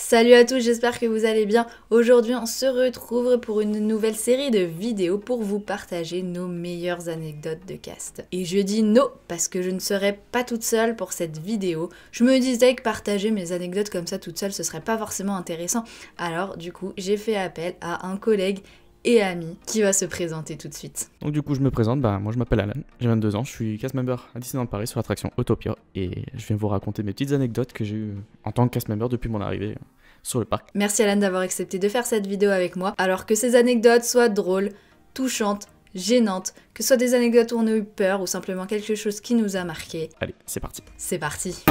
Salut à tous, j'espère que vous allez bien. Aujourd'hui, on se retrouve pour une nouvelle série de vidéos pour vous partager nos meilleures anecdotes de cast. Et je dis no parce que je ne serai pas toute seule pour cette vidéo. Je me disais que partager mes anecdotes comme ça toute seule, ce serait pas forcément intéressant. Alors du coup, j'ai fait appel à un collègue et ami qui va se présenter tout de suite. Donc du coup je me présente, moi je m'appelle Alan, j'ai 22 ans, je suis cast member à Disneyland Paris sur l'attraction Autopia et je viens vous raconter mes petites anecdotes que j'ai eues en tant que cast member depuis mon arrivée sur le parc. Merci Alan d'avoir accepté de faire cette vidéo avec moi, alors que ces anecdotes soient drôles, touchantes, gênantes, que ce soit des anecdotes où on a eu peur ou simplement quelque chose qui nous a marqué. Allez, c'est parti. C'est parti.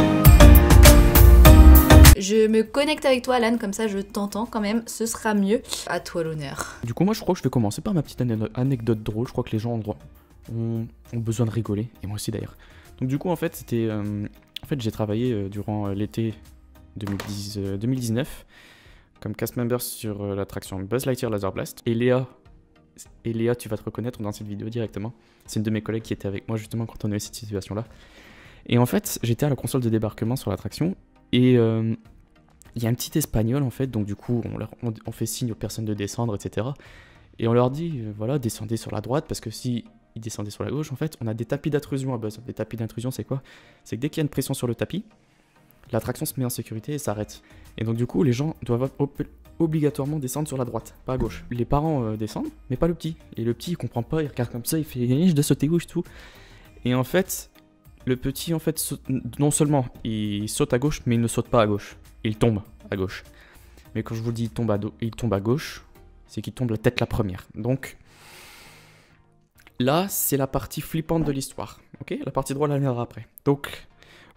Je me connecte avec toi Alan, comme ça je t'entends quand même, ce sera mieux. À toi l'honneur. Du coup moi je crois que je vais commencer par ma petite anecdote drôle, je crois que les gens ont besoin de rigoler, et moi aussi d'ailleurs. Donc du coup en fait c'était... j'ai travaillé durant l'été 2019 comme cast member sur l'attraction Buzz Lightyear Laser Blast. Et Léa, tu vas te reconnaître dans cette vidéo directement. C'est une de mes collègues qui était avec moi justement quand on a eu cette situation-là. Et en fait, j'étais à la console de débarquement sur l'attraction et il y a un petit espagnol en fait, donc du coup on fait signe aux personnes de descendre, etc. Et on leur dit, voilà, descendez sur la droite parce que si ils descendaient sur la gauche, en fait, on a des tapis d'intrusion à Buzz. Des tapis d'intrusion, c'est quoi? C'est que dès qu'il y a une pression sur le tapis, l'attraction se met en sécurité et s'arrête. Et donc du coup, les gens doivent obligatoirement descendre sur la droite, pas à gauche. Les parents descendent, mais pas le petit. Et le petit, il comprend pas, il regarde comme ça, il fait « je dois sauter gauche, tout ». Et en fait, le petit, en fait, non seulement il saute à gauche, mais il ne saute pas à gauche. Il tombe à gauche. Mais quand je vous dis il tombe à gauche, c'est qu'il tombe la tête la première. Donc, là, c'est la partie flippante de l'histoire. Ok, la partie drôle, elle viendra après. Donc,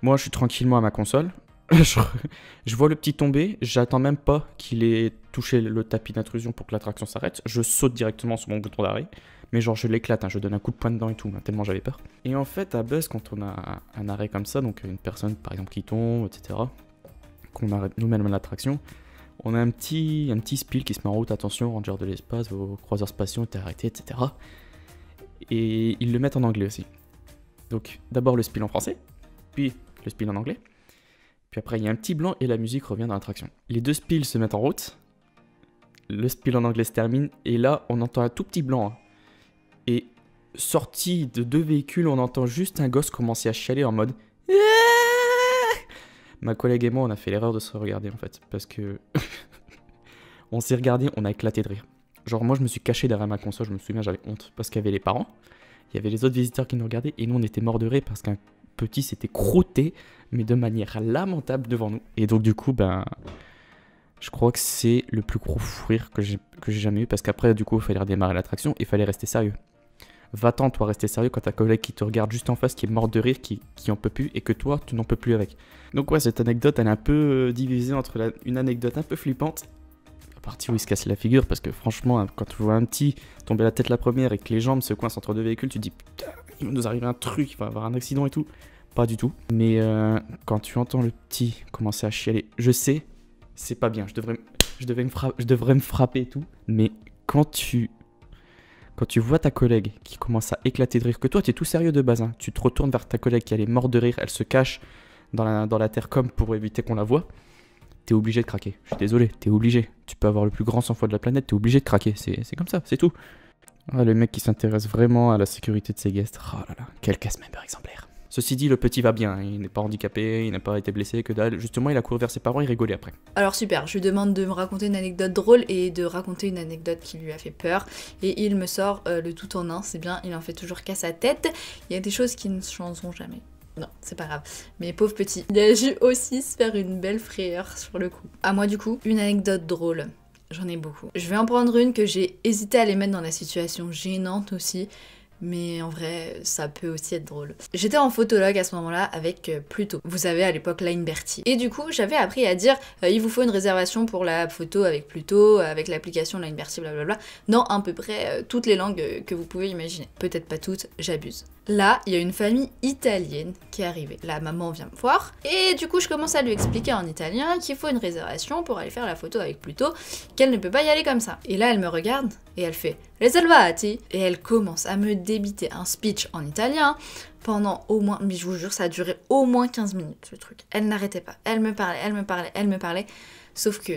moi, je suis tranquillement à ma console. Je vois le petit tomber. J'attends même pas qu'il ait touché le tapis d'intrusion pour que l'attraction s'arrête. Je saute directement sur mon bouton d'arrêt. Mais genre, je l'éclate. Je donne un coup de poing dedans et tout, tellement j'avais peur. Et en fait, à Buzz, quand on a un arrêt comme ça, donc une personne, par exemple, qui tombe, etc., qu'on arrête nous-mêmes l'attraction, on a un petit spiel qui se met en route. Attention, ranger de l'espace, vos croiseurs spatiaux étaient arrêtés, etc. Et ils le mettent en anglais aussi. Donc, d'abord le spiel en français, puis le spiel en anglais. Puis après, il y a un petit blanc et la musique revient dans l'attraction. Les deux spiels se mettent en route. Le spiel en anglais se termine. Et là, on entend un tout petit blanc. Et sorti de deux véhicules, on entend juste un gosse commencer à chialer en mode... Ma collègue et moi, on a fait l'erreur de se regarder en fait. Parce que... on s'est regardé, on a éclaté de rire. Genre moi, je me suis caché derrière ma console, je me souviens, j'avais honte. Parce qu'il y avait les parents, il y avait les autres visiteurs qui nous regardaient. Et nous, on était morts de rire parce qu'un petit s'était crotté, mais de manière lamentable devant nous. Et donc du coup, je crois que c'est le plus gros fou rire que j'ai jamais eu, parce qu'après, du coup, il fallait redémarrer l'attraction et il fallait rester sérieux. Va-t'en, toi, rester sérieux quand ta collègue qui te regarde juste en face, qui est morte de rire, qui en peut plus, et que toi, tu n'en peux plus avec. Donc ouais, cette anecdote, elle est un peu divisée entre une anecdote un peu flippante, la partie où il se casse la figure, parce que franchement, quand tu vois un petit tomber la tête la première et que les jambes se coincent entre deux véhicules, tu te dis putain, il va nous arriver un truc, il va y avoir un accident et tout. Pas du tout. Mais quand tu entends le petit commencer à chialer, je sais, c'est pas bien, je devrais me frapper et tout. Mais quand tu vois ta collègue qui commence à éclater de rire, que toi t'es tout sérieux de base, tu te retournes vers ta collègue qui elle est morte de rire, elle se cache dans la terre-com pour éviter qu'on la voie, t'es obligé de craquer. Je suis désolé, t'es obligé. Tu peux avoir le plus grand sang-froid de la planète, t'es obligé de craquer. C'est comme ça, c'est tout. Ah, le mec qui s'intéresse vraiment à la sécurité de ses guests. Oh là là, quel cast-member exemplaire. Ceci dit, le petit va bien, il n'est pas handicapé, il n'a pas été blessé, que dalle. Justement, il a couru vers ses parents, il rigolait après. Alors super, je lui demande de me raconter une anecdote drôle et de raconter une anecdote qui lui a fait peur. Et il me sort le tout en un, c'est bien, il en fait toujours qu'à sa tête. Il y a des choses qui ne changeront jamais. Non, c'est pas grave. Mais pauvre petit, il a dû aussi se faire une belle frayeur sur le coup. À moi du coup, une anecdote drôle. J'en ai beaucoup. Je vais en prendre une que j'ai hésité à les mettre dans la situation gênante aussi. Mais en vrai, ça peut aussi être drôle. J'étais en photologue à ce moment-là avec Pluto. Vous savez, à l'époque, Line Bertie. Et du coup, j'avais appris à dire il vous faut une réservation pour la photo avec Pluto, avec l'application Line Bertie, blablabla, dans à peu près toutes les langues que vous pouvez imaginer. Peut-être pas toutes, j'abuse. Là, il y a une famille italienne qui est arrivée. La maman vient me voir, et du coup, je commence à lui expliquer en italien qu'il faut une réservation pour aller faire la photo avec Pluto, qu'elle ne peut pas y aller comme ça. Et là, elle me regarde, et elle fait « Reservati !» Et elle commence à me débiter un speech en italien pendant au moins, mais je vous jure, ça a duré au moins 15 minutes, le truc. Elle n'arrêtait pas. Elle me parlait, elle me parlait, elle me parlait. Sauf que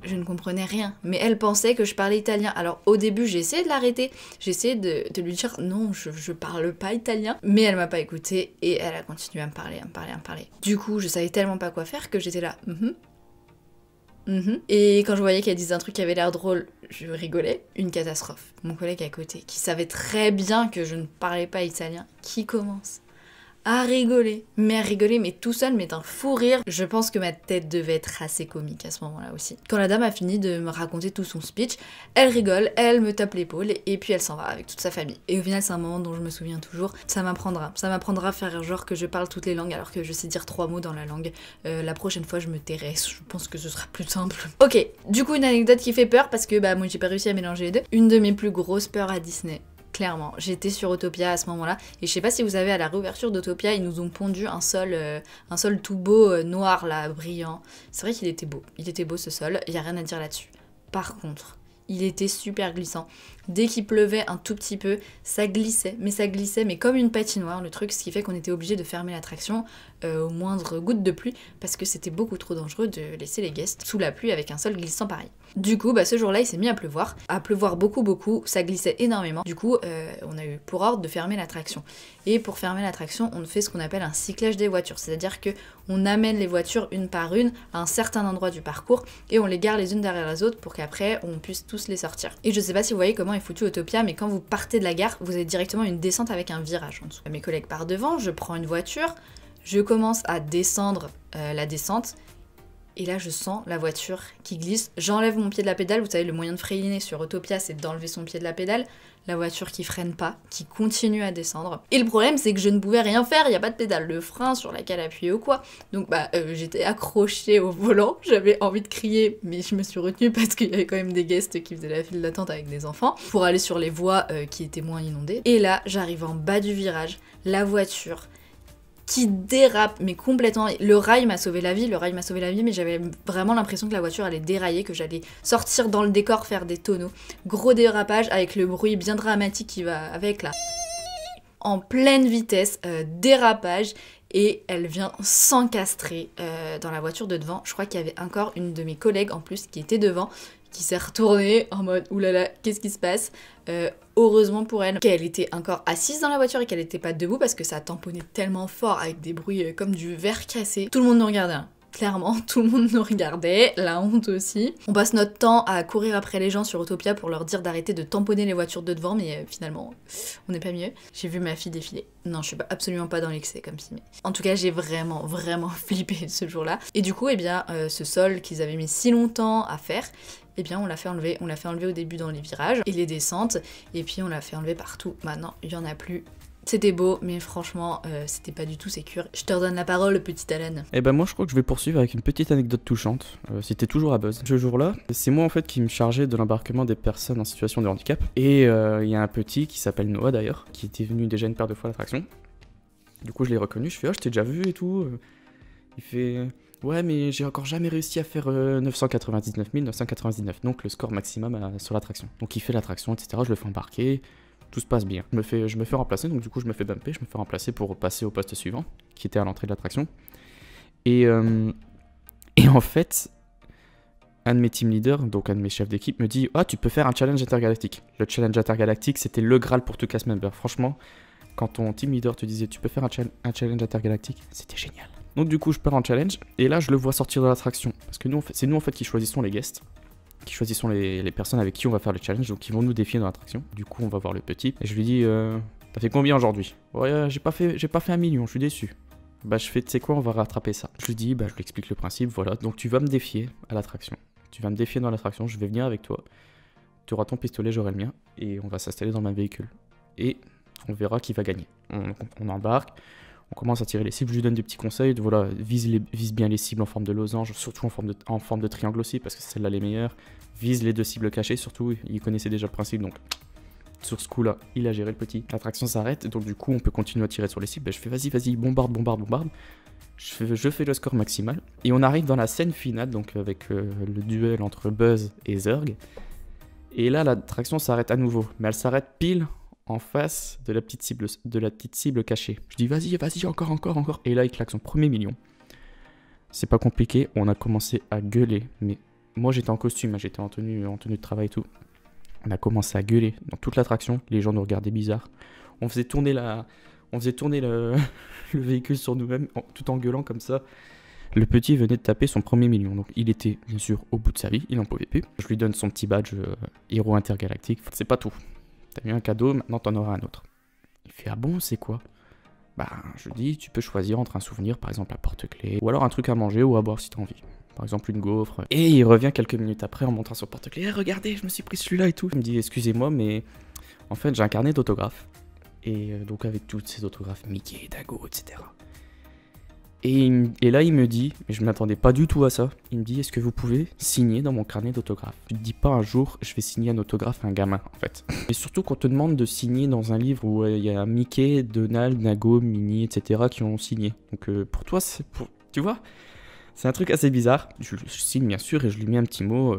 je ne comprenais rien. Mais elle pensait que je parlais italien. Alors au début, j'ai essayé de l'arrêter. J'ai essayé de lui dire non, je parle pas italien. Mais elle m'a pas écouté et elle a continué à me parler, à me parler, à me parler. Du coup, je savais tellement pas quoi faire que j'étais là. Et quand je voyais qu'elle disait un truc qui avait l'air drôle, je rigolais. Une catastrophe. Mon collègue à côté, qui savait très bien que je ne parlais pas italien, qui commence à rigoler, mais tout seul, mais d'un fou rire. Je pense que ma tête devait être assez comique à ce moment-là aussi. Quand la dame a fini de me raconter tout son speech, elle rigole, elle me tape l'épaule et puis elle s'en va avec toute sa famille. Et au final, c'est un moment dont je me souviens toujours. Ça m'apprendra à faire genre que je parle toutes les langues alors que je sais dire 3 mots dans la langue. La prochaine fois, je me tairai. Je pense que ce sera plus simple. Ok, du coup, une anecdote qui fait peur parce que moi, j'ai pas réussi à mélanger les deux. Une de mes plus grosses peurs à Disney. Clairement, j'étais sur Autopia à ce moment-là et je sais pas si vous avez à la réouverture d'Autopia, ils nous ont pondu un sol tout beau noir là, brillant. C'est vrai qu'il était beau ce sol, il y a rien à dire là-dessus. Par contre, il était super glissant. Dès qu'il pleuvait un tout petit peu, ça glissait mais comme une patinoire, le truc, ce qui fait qu'on était obligé de fermer l'attraction au moindre goutte de pluie parce que c'était beaucoup trop dangereux de laisser les guests sous la pluie avec un sol glissant pareil. Du coup, ce jour-là, il s'est mis à pleuvoir beaucoup, ça glissait énormément. Du coup, on a eu pour ordre de fermer l'attraction. Et pour fermer l'attraction, on fait ce qu'on appelle un cyclage des voitures, c'est-à-dire que on amène les voitures une par une à un certain endroit du parcours et on les garde les unes derrière les autres pour qu'après on puisse tous les sortir. Et je sais pas si vous voyez comment est foutu Autopia, mais quand vous partez de la gare, vous avez directement une descente avec un virage en dessous. Mes collègues partent devant, je prends une voiture, je commence à descendre la descente. Et là, je sens la voiture qui glisse. J'enlève mon pied de la pédale. Vous savez, le moyen de freiner sur Autopia, c'est d'enlever son pied de la pédale. La voiture qui freine pas, qui continue à descendre. Et le problème, c'est que je ne pouvais rien faire. Il n'y a pas de pédale de frein sur laquelle appuyer ou quoi. Donc, j'étais accrochée au volant. J'avais envie de crier, mais je me suis retenue parce qu'il y avait quand même des guests qui faisaient la file d'attente avec des enfants pour aller sur les voies qui étaient moins inondées. Et là, j'arrive en bas du virage. La voiture qui dérape, mais complètement. Le rail m'a sauvé la vie, mais j'avais vraiment l'impression que la voiture allait dérailler, que j'allais sortir dans le décor, faire des tonneaux. Gros dérapage avec le bruit bien dramatique qui va avec là. En pleine vitesse, dérapage, et elle vient s'encastrer dans la voiture de devant. Je crois qu'il y avait encore une de mes collègues en plus qui était devant, qui s'est retournée en mode oulala, qu'est-ce qui se passe? Heureusement pour elle qu'elle était encore assise dans la voiture et qu'elle était pas debout parce que ça tamponnait tellement fort avec des bruits comme du verre cassé. Tout le monde nous regardait. Clairement, tout le monde nous regardait, la honte aussi. On passe notre temps à courir après les gens sur Autopia pour leur dire d'arrêter de tamponner les voitures de devant, mais finalement, on n'est pas mieux. J'ai vu ma fille défiler. Non, je suis absolument pas dans l'excès comme si, mais... En tout cas, j'ai vraiment flippé ce jour-là. Et du coup, ce sol qu'ils avaient mis si longtemps à faire, on l'a fait enlever. On l'a fait enlever au début dans les virages et les descentes, et puis on l'a fait enlever partout. Maintenant, il y en a plus. C'était beau, mais franchement, c'était pas du tout sécure. Je te redonne la parole, petit Alan. Moi, je crois que je vais poursuivre avec une petite anecdote touchante. C'était toujours à Buzz. Ce jour-là, c'est moi en fait qui me chargeais de l'embarquement des personnes en situation de handicap. Et il y a un petit qui s'appelle Noah d'ailleurs, qui était venu déjà une paire de fois à l'attraction. Du coup, je l'ai reconnu. Je fais je t'ai déjà vu et tout. Il fait ouais, mais j'ai encore jamais réussi à faire 999, donc le score maximum sur l'attraction. Donc il fait l'attraction, etc. Je le fais embarquer. Tout se passe bien. Je me fais remplacer, donc du coup je me fais bumper, je me fais remplacer pour passer au poste suivant, qui était à l'entrée de l'attraction. Et en fait, un de mes team leaders, donc un de mes chefs d'équipe, me dit « Ah, tu peux faire un challenge intergalactique ». Le challenge intergalactique, c'était le Graal pour tout cast member. Franchement, quand ton team leader te disait « Tu peux faire un challenge intergalactique », c'était génial. Donc du coup, je pars en challenge, et là, je le vois sortir de l'attraction. Parce que c'est nous en fait qui choisissons les guests. Qui choisissons les personnes avec qui on va faire le challenge, donc qui vont nous défier dans l'attraction. Du coup, on va voir le petit. Et je lui dis, t'as fait combien aujourd'hui? Ouais, j'ai pas fait 1 million, je suis déçu. Je fais, tu sais quoi, on va rattraper ça. Je lui dis, je lui explique le principe, voilà. Donc tu vas me défier à l'attraction. Tu vas me défier dans l'attraction, je vais venir avec toi. Tu auras ton pistolet, j'aurai le mien. Et on va s'installer dans ma véhicule. Et on verra qui va gagner. On embarque. On commence à tirer les cibles, je lui donne des petits conseils, voilà, vise bien les cibles en forme de losange, surtout en forme de triangle aussi, parce que c'est celle-là les meilleures. Vise les 2 cibles cachées, surtout, il connaissait déjà le principe, donc sur ce coup-là, il a géré le petit. L'attraction s'arrête, donc du coup, on peut continuer à tirer sur les cibles. Je fais vas-y, bombarde. Je fais le score maximal, et on arrive dans la scène finale, donc avec le duel entre Buzz et Zurg. Et là, l'attraction s'arrête à nouveau, mais elle s'arrête pile en face de la petite cible cachée. Je dis vas-y, encore. Et là, il claque son premier million. C'est pas compliqué, on a commencé à gueuler, mais Moi j'étais en costume, hein, j'étais en tenue de travail et tout. On a commencé à gueuler dans toute l'attraction, les gens nous regardaient bizarre. On faisait tourner le véhicule sur nous-mêmes tout en gueulant comme ça. Le petit venait de taper son premier million, donc il était bien sûr au bout de sa vie, il n'en pouvait plus. Je lui donne son petit badge héros intergalactique. C'est pas tout. T'as eu un cadeau, maintenant t'en auras un autre. Il fait ah bon, c'est quoi? Bah je lui dis tu peux choisir entre un souvenir, par exemple un porte-clés, ou alors un truc à manger ou à boire si t'as envie. Par exemple une gaufre. Et il revient quelques minutes après en montrant son porte-clés. Eh, regardez, je me suis pris celui-là et tout. Il me dit excusez-moi, mais en fait j'ai un carnet d'autographes. Et donc avec toutes ces autographes Mickey, Dago, etc. Et là il me dit, mais je m'attendais pas du tout à ça, il me dit est-ce que vous pouvez signer dans mon carnet d'autographes? Tu te dis pas un jour je vais signer un autographe à un gamin en fait. Et surtout qu'on te demande de signer dans un livre où il y a Mickey, Donald, Nago, Minnie, etc. qui ont signé. Donc pour toi tu vois, c'est un truc assez bizarre. Je signe bien sûr et je lui mets un petit mot.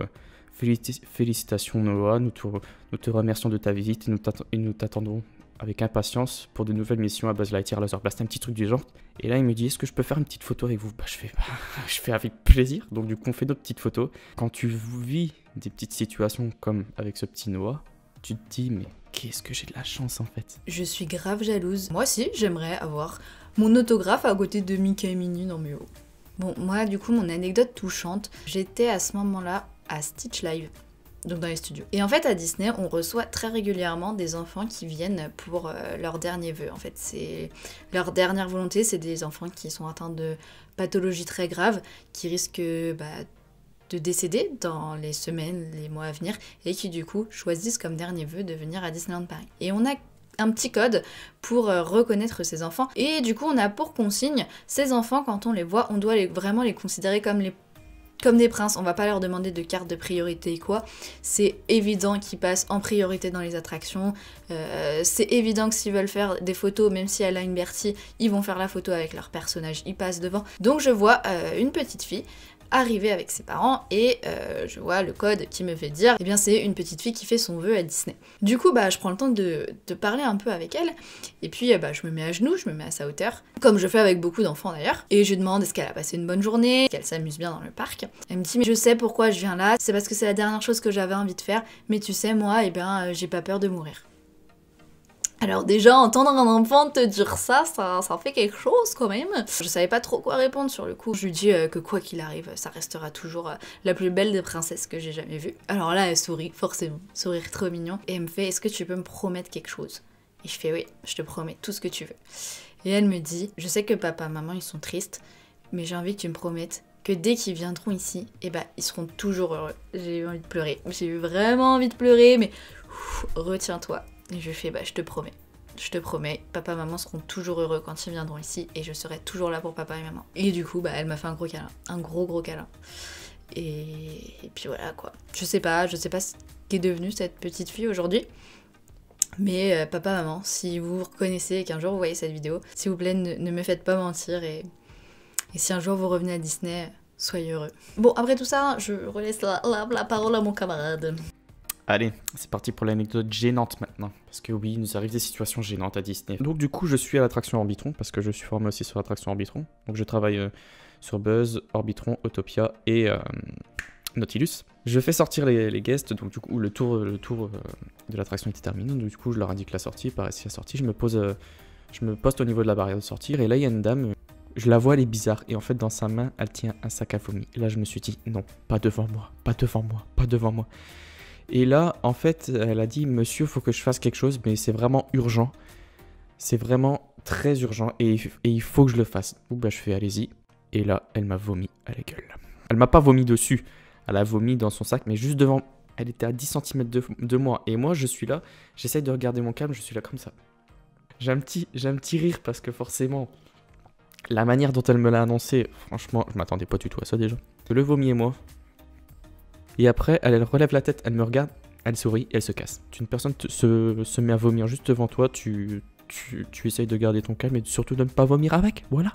Félicitations Noah, nous te remercions de ta visite et nous t'attendons avec impatience pour de nouvelles missions à Buzz Lightyear Laser Blast, un petit truc du genre. Et là il me dit est-ce que je peux faire une petite photo avec vous? Je fais avec plaisir. Donc du coup on fait d'autres petites photos. Quand tu vis des petites situations comme avec ce petit Noah, tu te dis mais qu'est-ce que j'ai de la chance en fait. Je suis grave jalouse. Moi aussi j'aimerais avoir mon autographe à côté de Mickey et Minnie dans mes hauts. Bon moi du coup mon anecdote touchante, j'étais à ce moment-là à Stitch Live. Donc dans les studios. Et en fait à Disney on reçoit très régulièrement des enfants qui viennent pour leur dernier vœu. En fait c'est leur dernière volonté, c'est des enfants qui sont atteints de pathologies très graves, qui risquent de décéder dans les semaines, les mois à venir, et qui du coup choisissent comme dernier vœu de venir à Disneyland Paris. Et on a un petit code pour reconnaître ces enfants. Et du coup on a pour consigne, ces enfants quand on les voit, on doit vraiment les considérer comme des princes, on va pas leur demander de carte de priorité quoi. C'est évident qu'ils passent en priorité dans les attractions. C'est évident que s'ils veulent faire des photos, même si elle a une Bertie, ils vont faire la photo avec leur personnage, ils passent devant. Donc je vois une petite fille arriver avec ses parents et je vois le code qui me fait dire eh bien c'est une petite fille qui fait son vœu à Disney. Du coup je prends le temps de parler un peu avec elle et puis je me mets à genoux, je me mets à sa hauteur, comme je fais avec beaucoup d'enfants d'ailleurs, et je lui demande est-ce qu'elle a passé une bonne journée, qu'elle s'amuse bien dans le parc. Elle me dit mais je sais pourquoi je viens là, c'est parce que c'est la dernière chose que j'avais envie de faire, mais tu sais moi j'ai pas peur de mourir. Alors déjà, entendre un enfant te dire ça fait quelque chose quand même. Je savais pas trop quoi répondre sur le coup. Je lui dis que quoi qu'il arrive, ça restera toujours la plus belle des princesses que j'ai jamais vue. Alors là, elle sourit, forcément. Sourire trop mignon. Et elle me fait, est-ce que tu peux me promettre quelque chose? Et je fais, oui, je te promets tout ce que tu veux. Et elle me dit, je sais que papa, maman, ils sont tristes, mais j'ai envie que tu me promettes que dès qu'ils viendront ici, ils seront toujours heureux. J'ai eu envie de pleurer. J'ai eu vraiment envie de pleurer, mais retiens-toi. Et je fais, je te promets, papa et maman seront toujours heureux quand ils viendront ici et je serai toujours là pour papa et maman. Et du coup, elle m'a fait un gros câlin, un gros câlin. Et puis voilà quoi. Je sais pas ce qu'est devenue cette petite fille aujourd'hui. Mais papa, maman, si vous vous reconnaissez et qu'un jour vous voyez cette vidéo, s'il vous plaît, ne me faites pas mentir et si un jour vous revenez à Disney, soyez heureux. Bon, après tout ça, je relaisse la parole à mon camarade. Allez, c'est parti pour l'anecdote gênante maintenant. Parce que oui, il nous arrive des situations gênantes à Disney. Donc du coup, je suis à l'attraction Orbitron, parce que je suis formé aussi sur l'attraction Orbitron. Donc je travaille sur Buzz, Orbitron, Autopia et Nautilus. Je fais sortir les guests, donc du coup, le tour de l'attraction était terminé. Donc du coup, je leur indique la sortie, par ici la sortie. Je me poste au niveau de la barrière de sortie, et là, il y a une dame... Je la vois, elle est bizarre, et en fait, dans sa main, elle tient un sac à vomi. Et là, je me suis dit, non, pas devant moi, pas devant moi, pas devant moi. Et là, en fait, elle a dit « Monsieur, faut que je fasse quelque chose, mais c'est vraiment urgent. C'est vraiment très urgent et il faut que je le fasse. » Donc je fais « Allez-y. » Et là, elle m'a vomi à la gueule. Elle m'a pas vomi dessus. Elle a vomi dans son sac, mais juste devant. Elle était à 10 cm de moi. Et moi, je suis là. J'essaye de regarder mon câble, je suis là comme ça. J'ai un petit rire parce que forcément, la manière dont elle me l'a annoncé, franchement, je m'attendais pas du tout à ça déjà. Le vomi et moi. Et après, elle relève la tête, elle me regarde, elle sourit et elle se casse. Une personne se met à vomir juste devant toi, tu essayes de garder ton calme et surtout de ne pas vomir avec, voilà.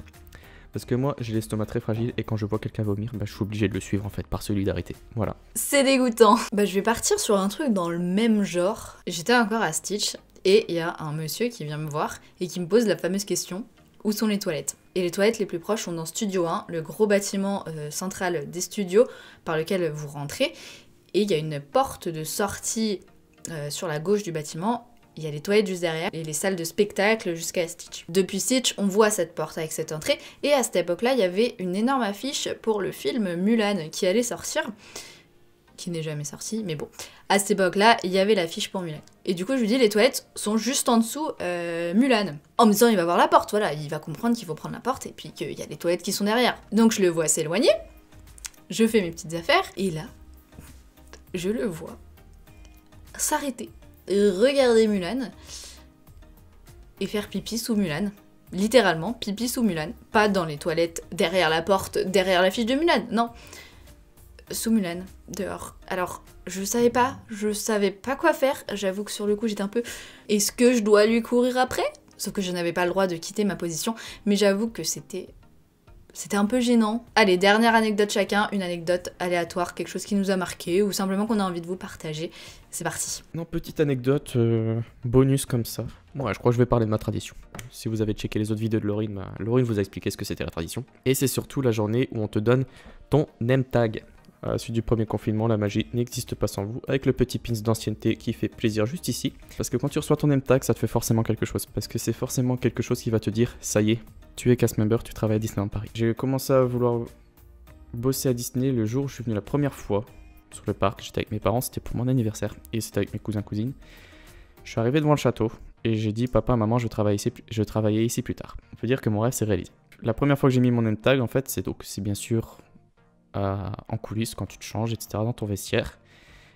Parce que moi, j'ai l'estomac très fragile et quand je vois quelqu'un vomir, je suis obligé de le suivre en fait, par solidarité, voilà. C'est dégoûtant. Je vais partir sur un truc dans le même genre. J'étais encore à Stitch et il y a un monsieur qui vient me voir et qui me pose la fameuse question, où sont les toilettes ? Et les toilettes les plus proches sont dans Studio 1, le gros bâtiment central des studios par lequel vous rentrez. Et il y a une porte de sortie sur la gauche du bâtiment. Il y a les toilettes juste derrière et les salles de spectacle jusqu'à Stitch. Depuis Stitch, on voit cette porte avec cette entrée. Et à cette époque-là, il y avait une énorme affiche pour le film Mulan qui allait sortir. Qui n'est jamais sorti, mais bon. À cette époque-là, il y avait l'affiche pour Mulan. Et du coup, je lui dis, les toilettes sont juste en dessous Mulan. En me disant, il va voir la porte, voilà. Il va comprendre qu'il faut prendre la porte et puis qu'il y a les toilettes qui sont derrière. Donc je le vois s'éloigner. Je fais mes petites affaires. Et là, je le vois s'arrêter. Regarder Mulan et faire pipi sous Mulan. Littéralement, pipi sous Mulan. Pas dans les toilettes, derrière la porte, derrière l'affiche de Mulan, non. Sous Mulan, dehors. Alors, je savais pas quoi faire. J'avoue que sur le coup, j'étais un peu... Est-ce que je dois lui courir après? Sauf que je n'avais pas le droit de quitter ma position. Mais j'avoue que c'était un peu gênant. Allez, dernière anecdote chacun, une anecdote aléatoire, quelque chose qui nous a marqué ou simplement qu'on a envie de vous partager. C'est parti. Non, petite anecdote bonus comme ça. Ouais, je crois que je vais parler de ma tradition. Si vous avez checké les autres vidéos de Laurine, Laurine vous a expliqué ce que c'était la tradition. Et c'est surtout la journée où on te donne ton name tag. À la suite du premier confinement, la magie n'existe pas sans vous, avec le petit pins d'ancienneté qui fait plaisir juste ici. Parce que quand tu reçois ton name tag, ça te fait forcément quelque chose. Parce que c'est forcément quelque chose qui va te dire, ça y est, tu es cast member, tu travailles à Disneyland Paris. J'ai commencé à vouloir bosser à Disney le jour où je suis venu la première fois sur le parc. J'étais avec mes parents, c'était pour mon anniversaire, et c'était avec mes cousins cousines. Je suis arrivé devant le château, et j'ai dit, papa, maman, je travaillais ici plus tard. On peut dire que mon rêve s'est réalisé. La première fois que j'ai mis mon name tag, en fait, c'est bien sûr... en coulisses quand tu te changes, etc. dans ton vestiaire.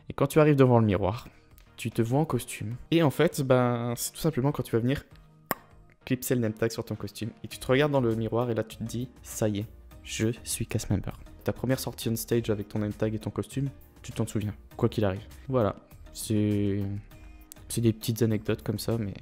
Et quand tu arrives devant le miroir, tu te vois en costume. Et en fait, c'est tout simplement quand tu vas venir clipser le name tag sur ton costume. Et tu te regardes dans le miroir et là tu te dis, ça y est, je suis cast member. Ta première sortie on stage avec ton name tag et ton costume, tu t'en souviens, quoi qu'il arrive. Voilà, c'est des petites anecdotes comme ça, mais...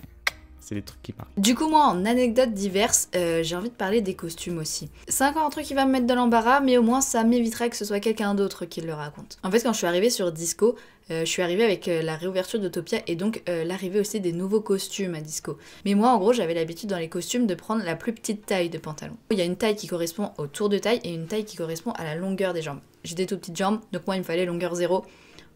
c'est des trucs qui marquent. Du coup, moi, en anecdotes diverses, j'ai envie de parler des costumes aussi. C'est encore un truc qui va me mettre dans l'embarras, mais au moins ça m'éviterait que ce soit quelqu'un d'autre qui le raconte. En fait, quand je suis arrivée sur Disco, je suis arrivée avec la réouverture d'Autopia et donc l'arrivée aussi des nouveaux costumes à Disco. Mais moi, en gros, j'avais l'habitude dans les costumes de prendre la plus petite taille de pantalon. Il y a une taille qui correspond au tour de taille et une taille qui correspond à la longueur des jambes. J'ai des toutes petites jambes, donc moi, il me fallait longueur 0,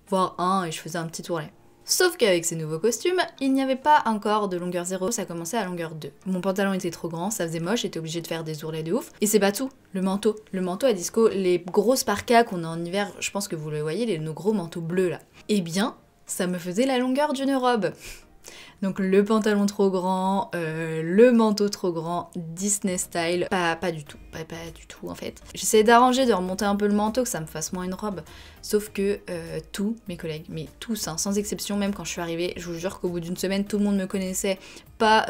voire 1, et je faisais un petit tourlet. Sauf qu'avec ces nouveaux costumes, il n'y avait pas encore de longueur 0, ça commençait à longueur 2. Mon pantalon était trop grand, ça faisait moche, j'étais obligée de faire des ourlets de ouf. Et c'est pas tout, le manteau. Le manteau à Disco, les grosses parkas qu'on a en hiver, je pense que vous le voyez, nos gros manteaux bleus là. Eh bien, ça me faisait la longueur d'une robe. Donc le pantalon trop grand, le manteau trop grand, Disney style, pas du tout en fait. J'essayais d'arranger, de remonter un peu le manteau, que ça me fasse moins une robe. Sauf que tous mes collègues, mais tous, hein, sans exception, même quand je suis arrivée, je vous jure qu'au bout d'une semaine, tout le monde me connaissait, pas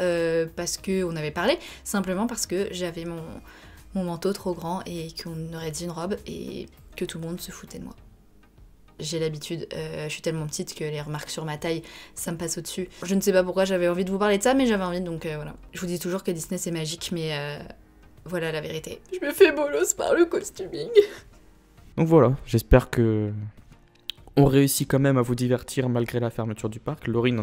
parce qu'on avait parlé, simplement parce que j'avais mon manteau trop grand et qu'on aurait dit une robe et que tout le monde se foutait de moi. J'ai l'habitude, je suis tellement petite que les remarques sur ma taille, ça me passe au-dessus. Je ne sais pas pourquoi j'avais envie de vous parler de ça, mais j'avais envie, donc voilà. Je vous dis toujours que Disney c'est magique, mais voilà la vérité. Je me fais bolos par le costuming. Donc voilà, j'espère que on réussit quand même à vous divertir malgré la fermeture du parc. Laurine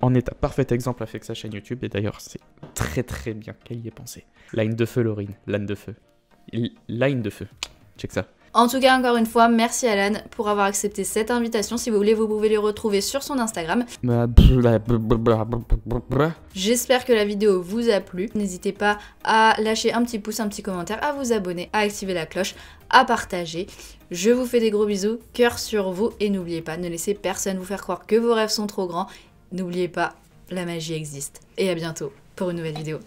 en est un parfait exemple avec sa chaîne YouTube, et d'ailleurs c'est très très bien qu'elle y ait pensé. Line de feu Laurine, line de feu. Line de feu, check ça. En tout cas, encore une fois, merci Alan pour avoir accepté cette invitation. Si vous voulez, vous pouvez le retrouver sur son Instagram. J'espère que la vidéo vous a plu. N'hésitez pas à lâcher un petit pouce, un petit commentaire, à vous abonner, à activer la cloche, à partager. Je vous fais des gros bisous, cœur sur vous, et n'oubliez pas, ne laissez personne vous faire croire que vos rêves sont trop grands. N'oubliez pas, la magie existe. Et à bientôt pour une nouvelle vidéo.